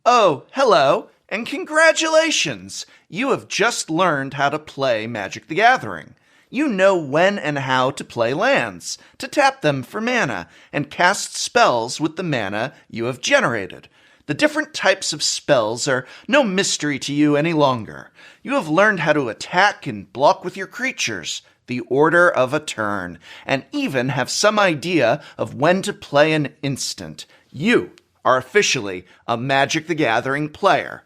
Oh, hello, and congratulations! You have just learned how to play Magic the Gathering. You know when and how to play lands, to tap them for mana, and cast spells with the mana you have generated. The different types of spells are no mystery to you any longer. You have learned how to attack and block with your creatures, the order of a turn, and even have some idea of when to play an instant. You are officially a Magic the Gathering player.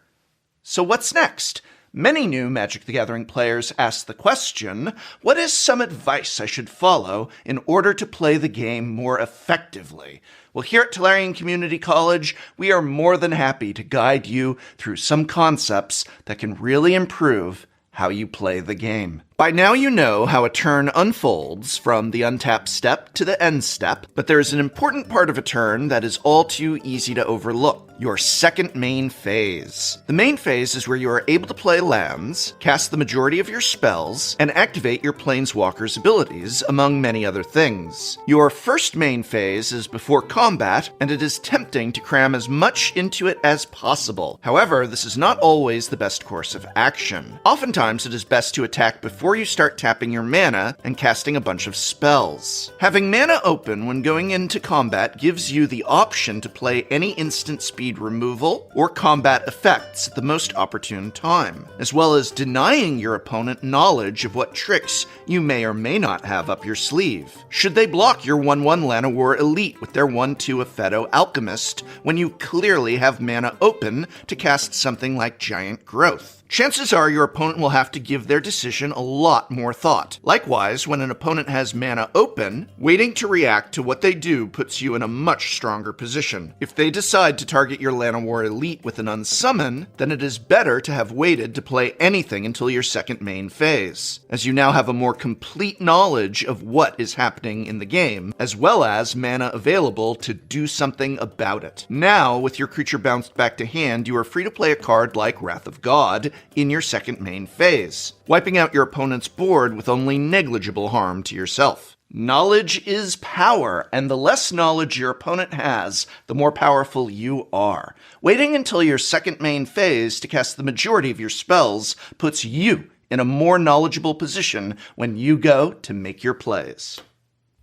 So what's next? Many new Magic the Gathering players ask the question, what is some advice I should follow in order to play the game more effectively? Well, here at Tolarian Community College, we are more than happy to guide you through some concepts that can really improve how you play the game. By now you know how a turn unfolds from the untap step to the end step, but there is an important part of a turn that is all too easy to overlook. Your second main phase. The main phase is where you are able to play lands, cast the majority of your spells, and activate your Planeswalker's abilities, among many other things. Your first main phase is before combat, and it is tempting to cram as much into it as possible. However, this is not always the best course of action. Oftentimes, it is best to attack before you start tapping your mana and casting a bunch of spells. Having mana open when going into combat gives you the option to play any instant speed removal or combat effects at the most opportune time, as well as denying your opponent knowledge of what tricks you may or may not have up your sleeve. Should they block your 1/1 Llanowar Elite with their 1/2 Aphedo Alchemist when you clearly have mana open to cast something like Giant Growth? Chances are your opponent will have to give their decision a lot more thought. Likewise, when an opponent has mana open, waiting to react to what they do puts you in a much stronger position. If they decide to target your Llanowar Elite with an unsummon, then it is better to have waited to play anything until your second main phase, as you now have a more complete knowledge of what is happening in the game, as well as mana available to do something about it. Now, with your creature bounced back to hand, you are free to play a card like Wrath of God in your second main phase, wiping out your opponent's board with only negligible harm to yourself. Knowledge is power, and the less knowledge your opponent has, the more powerful you are. Waiting until your second main phase to cast the majority of your spells puts you in a more knowledgeable position when you go to make your plays.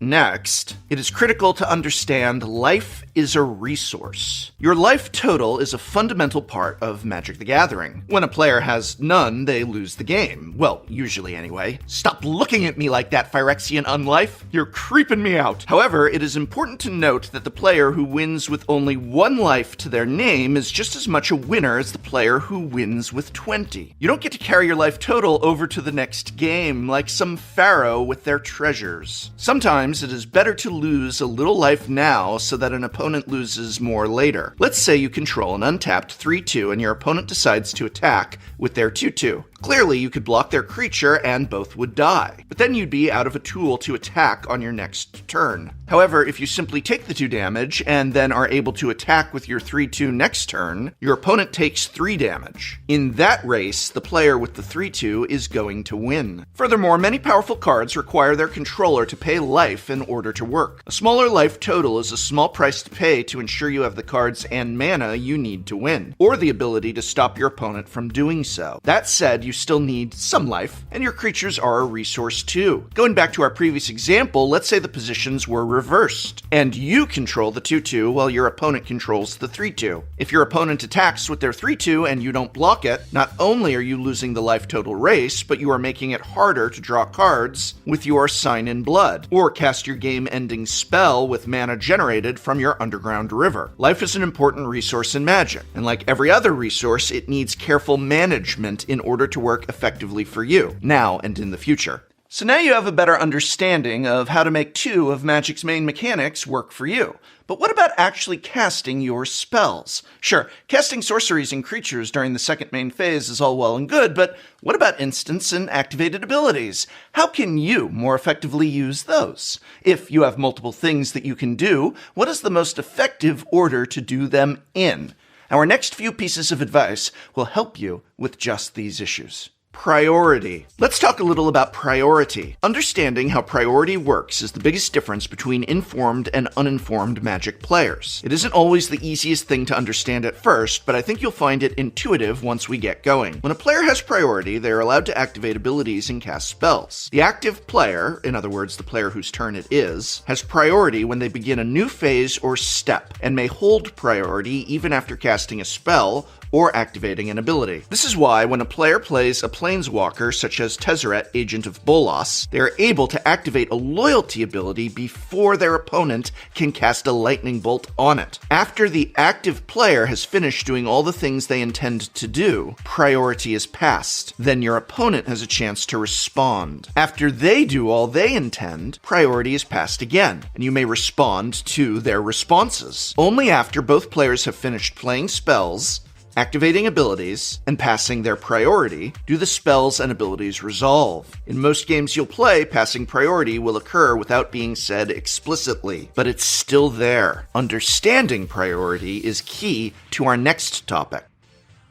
Next, it is critical to understand life is a resource. Your life total is a fundamental part of Magic the Gathering. When a player has none, they lose the game. Well, usually anyway. Stop looking at me like that, Phyrexian Unlife. You're creeping me out. However, it is important to note that the player who wins with only 1 life to their name is just as much a winner as the player who wins with 20. You don't get to carry your life total over to the next game like some pharaoh with their treasures. Sometimes it is better to lose a little life now so that an opponent loses more later. Let's say you control an untapped 3/2 and your opponent decides to attack with their 2/2. Clearly, you could block their creature and both would die, but then you'd be out of a tool to attack on your next turn. However, if you simply take the 2 damage and then are able to attack with your 3/2 next turn, your opponent takes 3 damage. In that race, the player with the 3/2 is going to win. Furthermore, many powerful cards require their controller to pay life in order to work. A smaller life total is a small price to pay to ensure you have the cards and mana you need to win, or the ability to stop your opponent from doing so. That said, you still need some life, and your creatures are a resource too. Going back to our previous example, let's say the positions were reversed, and you control the 2/2 while your opponent controls the 3/2. If your opponent attacks with their 3/2 and you don't block it, not only are you losing the life total race, but you are making it harder to draw cards with your Sign in Blood, or cast your game-ending spell with mana generated from your Underground River. Life is an important resource in Magic, and like every other resource, it needs careful management in order to work effectively for you, now and in the future. So now you have a better understanding of how to make 2 of Magic's main mechanics work for you. But what about actually casting your spells? Sure, casting sorceries and creatures during the second main phase is all well and good, but what about instants and activated abilities? How can you more effectively use those? If you have multiple things that you can do, what is the most effective order to do them in? Our next few pieces of advice will help you with just these issues. Priority. Let's talk a little about priority. Understanding how priority works is the biggest difference between informed and uninformed Magic players. It isn't always the easiest thing to understand at first, but I think you'll find it intuitive once we get going. When a player has priority, they are allowed to activate abilities and cast spells. The active player, in other words, the player whose turn it is, has priority when they begin a new phase or step, and may hold priority even after casting a spell or activating an ability. This is why when a player plays a planeswalker such as Tezzeret, Agent of Bolas, they are able to activate a loyalty ability before their opponent can cast a lightning bolt on it. After the active player has finished doing all the things they intend to do, priority is passed. Then your opponent has a chance to respond. After they do all they intend, priority is passed again, and you may respond to their responses. Only after both players have finished playing spells, activating abilities, and passing their priority, do the spells and abilities resolve. In most games you'll play, passing priority will occur without being said explicitly, but it's still there. Understanding priority is key to our next topic: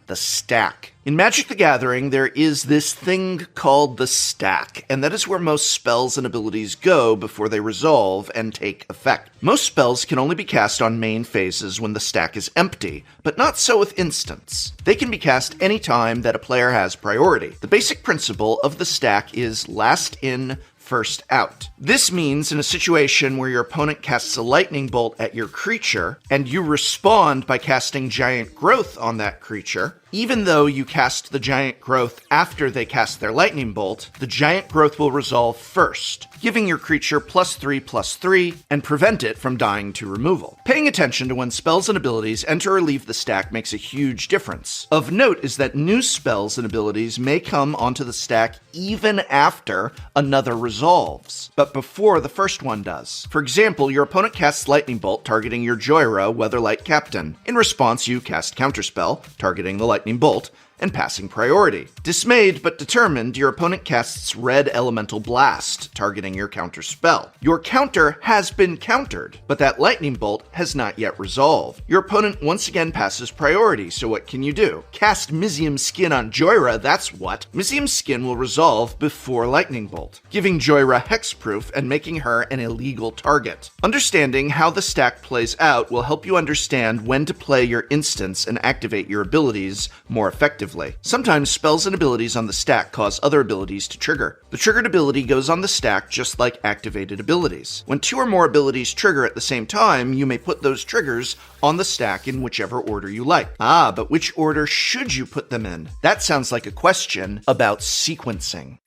the stack. In Magic the Gathering, there is this thing called the stack, and that is where most spells and abilities go before they resolve and take effect. Most spells can only be cast on main phases when the stack is empty, but not so with instants. They can be cast any time that a player has priority. The basic principle of the stack is last in, first out. This means in a situation where your opponent casts a lightning bolt at your creature, and you respond by casting Giant Growth on that creature, even though you cast the Giant Growth after they cast their lightning bolt, the Giant Growth will resolve first, giving your creature +3/+3 and prevent it from dying to removal. Paying attention to when spells and abilities enter or leave the stack makes a huge difference. Of note is that new spells and abilities may come onto the stack even after another resolves, but before the first one does. For example, your opponent casts Lightning Bolt targeting your Jhoira, Weatherlight Captain. In response, you cast Counterspell targeting the Lightning Bolt and passing priority. Dismayed but determined, your opponent casts Red Elemental Blast, targeting your counter spell. Your counter has been countered, but that lightning bolt has not yet resolved. Your opponent once again passes priority, so what can you do? Cast Mizzium Skin on Jhoira, that's what. Mizzium Skin will resolve before lightning bolt, giving Jhoira hexproof and making her an illegal target. Understanding how the stack plays out will help you understand when to play your instance and activate your abilities more effectively. Sometimes spells and abilities on the stack cause other abilities to trigger. The triggered ability goes on the stack just like activated abilities. When two or more abilities trigger at the same time, you may put those triggers on the stack in whichever order you like. But which order should you put them in? That sounds like a question about sequencing.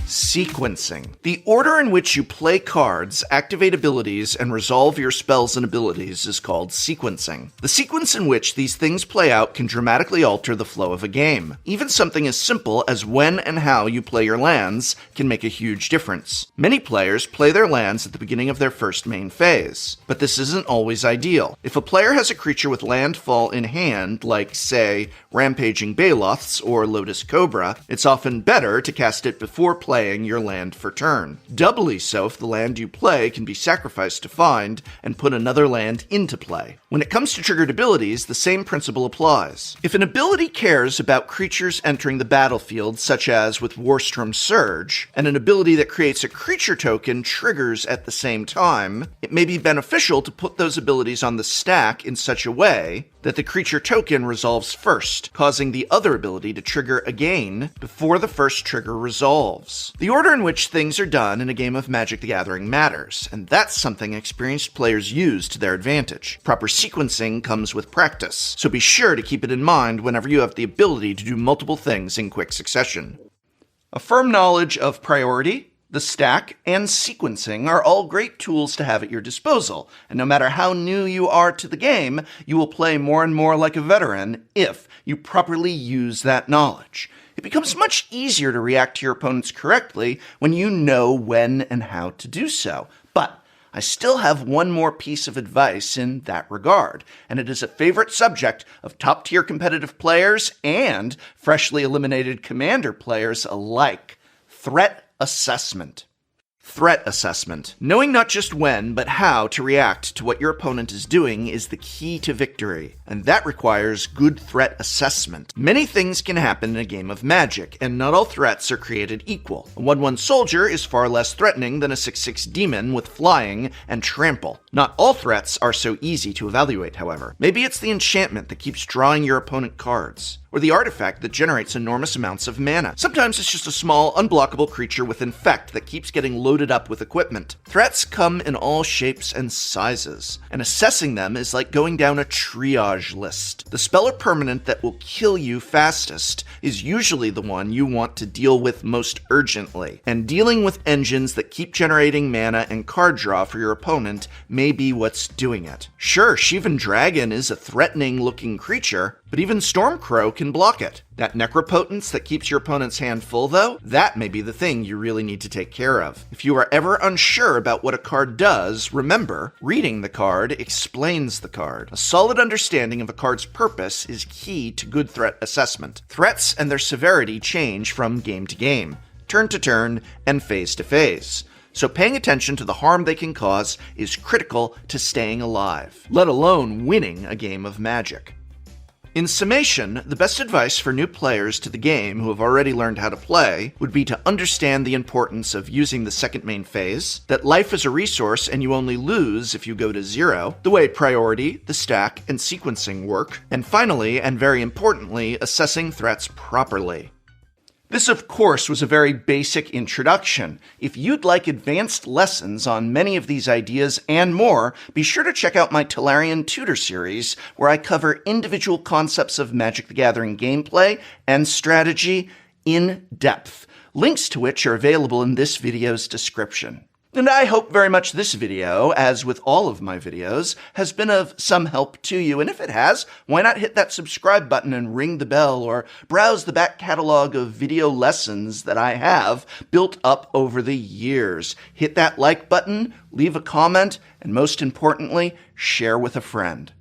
Sequencing. The order in which you play cards, activate abilities, and resolve your spells and abilities is called sequencing. The sequence in which these things play out can dramatically alter the flow of a game. Even something as simple as when and how you play your lands can make a huge difference. Many players play their lands at the beginning of their first main phase, but this isn't always ideal. If a player has a creature with landfall in hand, like, say, Rampaging Baloths or Lotus Cobra, it's often better to cast it before playing your land for turn. Doubly so if the land you play can be sacrificed to find and put another land into play. When it comes to triggered abilities, the same principle applies. If an ability cares about creatures entering the battlefield, such as with Warstrom Surge, and an ability that creates a creature token triggers at the same time, it may be beneficial to put those abilities on the stack in such a way that the creature token resolves first, causing the other ability to trigger again before the first trigger resolves. The order in which things are done in a game of Magic the Gathering matters, and that's something experienced players use to their advantage. Proper sequencing comes with practice, so be sure to keep it in mind whenever you have the ability to do multiple things in quick succession. A firm knowledge of priority, the stack, and sequencing are all great tools to have at your disposal, and no matter how new you are to the game, you will play more and more like a veteran if you properly use that knowledge. It becomes much easier to react to your opponents correctly when you know when and how to do so. But I still have one more piece of advice in that regard, and it is a favorite subject of top-tier competitive players and freshly eliminated Commander players alike: threat assessment. Threat assessment. Knowing not just when, but how to react to what your opponent is doing is the key to victory, and that requires good threat assessment. Many things can happen in a game of Magic, and not all threats are created equal. A 1/1 soldier is far less threatening than a 6/6 demon with flying and trample. Not all threats are so easy to evaluate, however. Maybe it's the enchantment that keeps drawing your opponent cards, or the artifact that generates enormous amounts of mana. Sometimes it's just a small, unblockable creature with Infect that keeps getting loaded up with equipment. Threats come in all shapes and sizes, and assessing them is like going down a triage list. The spell or permanent that will kill you fastest is usually the one you want to deal with most urgently, and dealing with engines that keep generating mana and card draw for your opponent may be what's doing it. Sure, Shivan Dragon is a threatening-looking creature, but even Stormcrow can block it. That Necropotence that keeps your opponent's hand full, though, that may be the thing you really need to take care of. If you are ever unsure about what a card does, remember, reading the card explains the card. A solid understanding of a card's purpose is key to good threat assessment. Threats and their severity change from game to game, turn to turn, and phase to phase. So paying attention to the harm they can cause is critical to staying alive, let alone winning a game of Magic. In summation, the best advice for new players to the game who have already learned how to play would be to understand the importance of using the second main phase, that life is a resource and you only lose if you go to 0, the way priority, the stack, and sequencing work, and finally, and very importantly, assessing threats properly. This, of course, was a very basic introduction. If you'd like advanced lessons on many of these ideas and more, be sure to check out my Tolarian Tutor series, where I cover individual concepts of Magic the Gathering gameplay and strategy in depth, links to which are available in this video's description. And I hope very much this video, as with all of my videos, has been of some help to you. And if it has, why not hit that subscribe button and ring the bell, or browse the back catalog of video lessons that I have built up over the years. Hit that like button, leave a comment, and most importantly, share with a friend.